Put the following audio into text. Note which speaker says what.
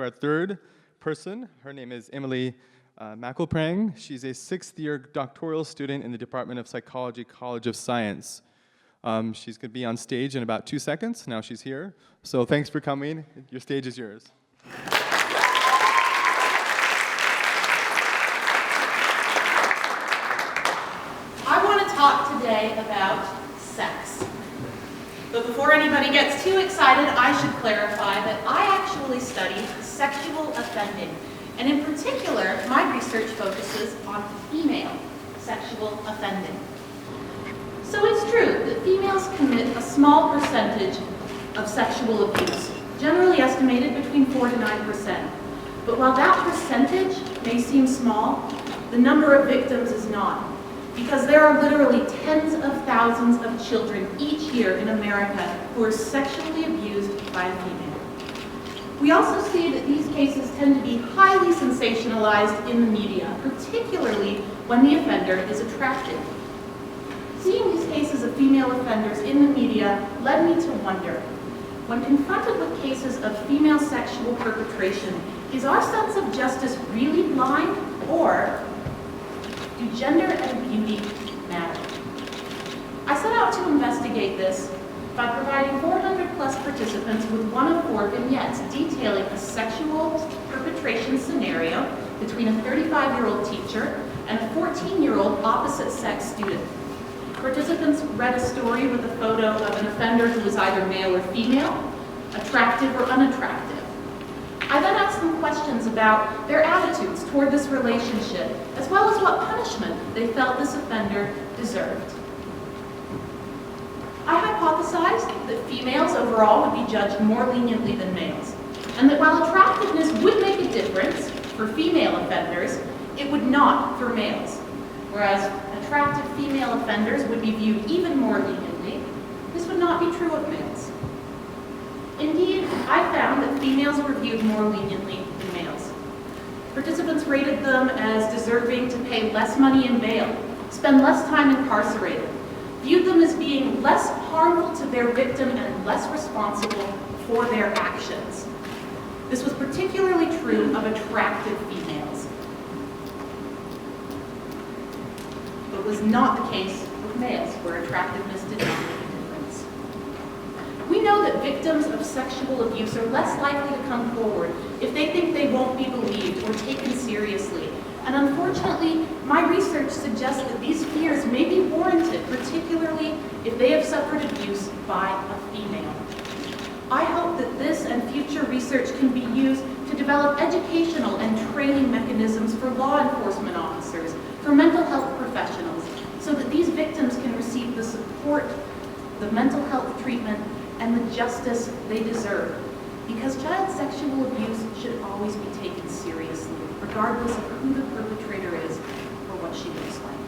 Speaker 1: to our third person. Her name is Emily Mackelprang. She's a 6th-year doctoral student in the Department of Psychology, College of Science. She's going to be on stage in about 2 seconds. Now she's here. So thanks for coming. Your stage is yours.
Speaker 2: I want to talk today about sex. But before anybody gets too excited, I should clarify that I actually study sexual offending. And in particular, my research focuses on female sexual offending. So it's true that females commit a small percentage of sexual abuse, generally estimated between 4 to 9%. But while that percentage may seem small, the number of victims is not. Because there are literally tens of thousands of children each year in America who are sexually abused by a female. We also see that these cases tend to be highly sensationalized in the media, particularly when the offender is attractive. Seeing these cases of female offenders in the media led me to wonder, when confronted with cases of female sexual perpetration, is our sense of justice really blind, or do gender and beauty matter? I set out to investigate this by providing 400+ participants with one of 4 vignettes detailing a sexual perpetration scenario between a 35-year-old teacher and a 14-year-old opposite-sex student. Participants read a story with a photo of an offender who was either male or female, attractive or unattractive. I then asked them questions about their attitudes toward this relationship, as well as what punishment they felt this offender deserved. I hypothesized that females overall would be judged more leniently than males, and that while attractiveness would make a difference for female offenders, it would not for males. Whereas attractive female offenders would be viewed even more leniently, this would not be true of males. Indeed, I found that females were viewed more leniently than males. Participants rated them as deserving to pay less money in bail, spend less time incarcerated, viewed them as being less harmful to their victim and less responsible for their actions. This was particularly true of attractive females, but was not the case with males, where attractiveness did not make a difference. We know that victims of sexual abuse are less likely to come forward if they think they won't be believed or taken seriously. And unfortunately, my research suggests that these fears may be warranted, particularly if they have suffered abuse by a female. I hope that this and future research can be used to develop educational and training mechanisms for law enforcement officers, for mental health professionals, so that these victims can receive the support, the mental health treatment, and the justice they deserve. Because child sexual abuse should always be taken seriously, regardless of who the perpetrator is or what she looks like.